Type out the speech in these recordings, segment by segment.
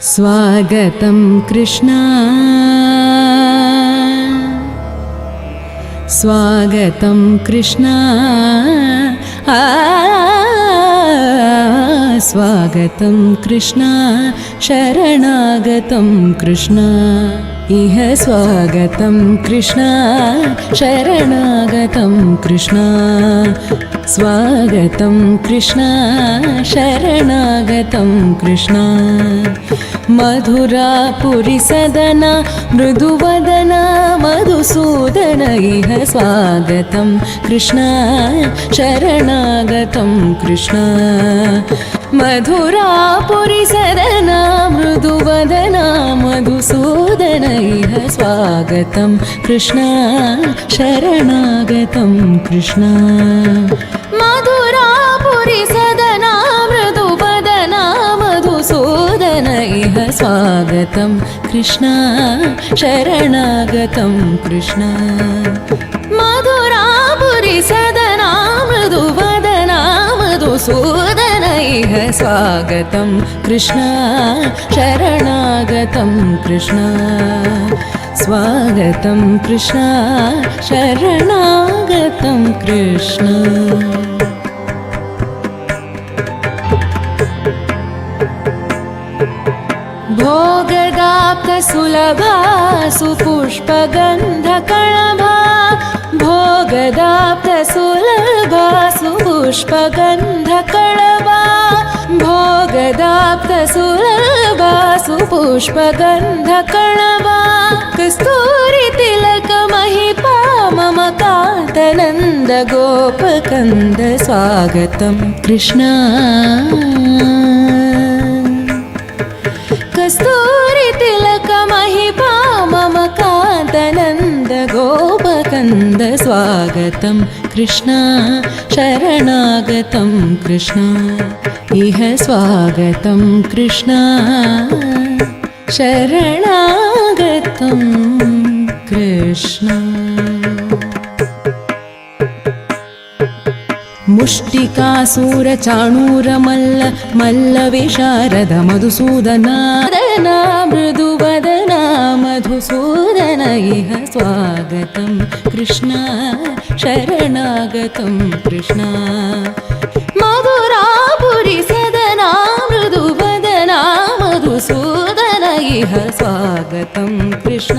स्वागतं कृष्ण स्वागतं कृष्ण स्वागतं कृष्ण शरणागतं कृष्ण इह स्वागतं कृष्ण शरणागतं कृष्ण स्वागतं कृष्ण शरणागतं कृष्ण मधुरापुरी सदना मृदुवदना मधुसूदन इह स्वागतं कृष्ण शरणागतं कृष्ण मधुरापुरी सदना मृदुवदना मधुसूदन इह स्वागतं कृष्ण शरणागतं कृष्ण मधुरापुरी सदना मृदुवदना मधुसूदन इह स्वागतं कृष्ण शरणागतं कृष्ण मधुरापुरी सदना मृदुवदना मधुसूदन इह स्वागतं कृष्ण शरणागतं कृष्ण स्वागतं कृष्ण शरणागतं कृष्ण भोगदाप्तसुलभा सुपुष्पगन्धकणभा भोगदाप्तसुलभा सुपुष्पगन्धकणभा भोगदाप्तसुलभा सुपुष्पगन्धकणभा कस्तूरितिलकमहिपा मम कान्तनन्द गोपकन्द स्वागतं कृष्ण कस्तूरितिलकमहिपा मम कान्तनन्द गोपकन्द स्वागतं कृष्ण शरणागतं कृष्ण इह स्वागतं कृष्ण शरणागतं कृष्ण मुष्टिकासूरचाणूरमल्ल मल्लविशारद मधुसूदना मृदुवदना मधुसूदन इह स्वागतं कृष्ण शरणागतं कृष्ण मधुरापुरी सदना मृदुवदना मधुसूदन इह स्वागतं कृष्ण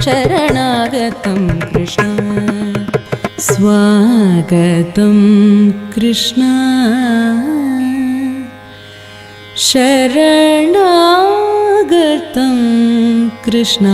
शरणागतं कृष्ण स्वागतं कृष्ण शरणागतं कृष्ण।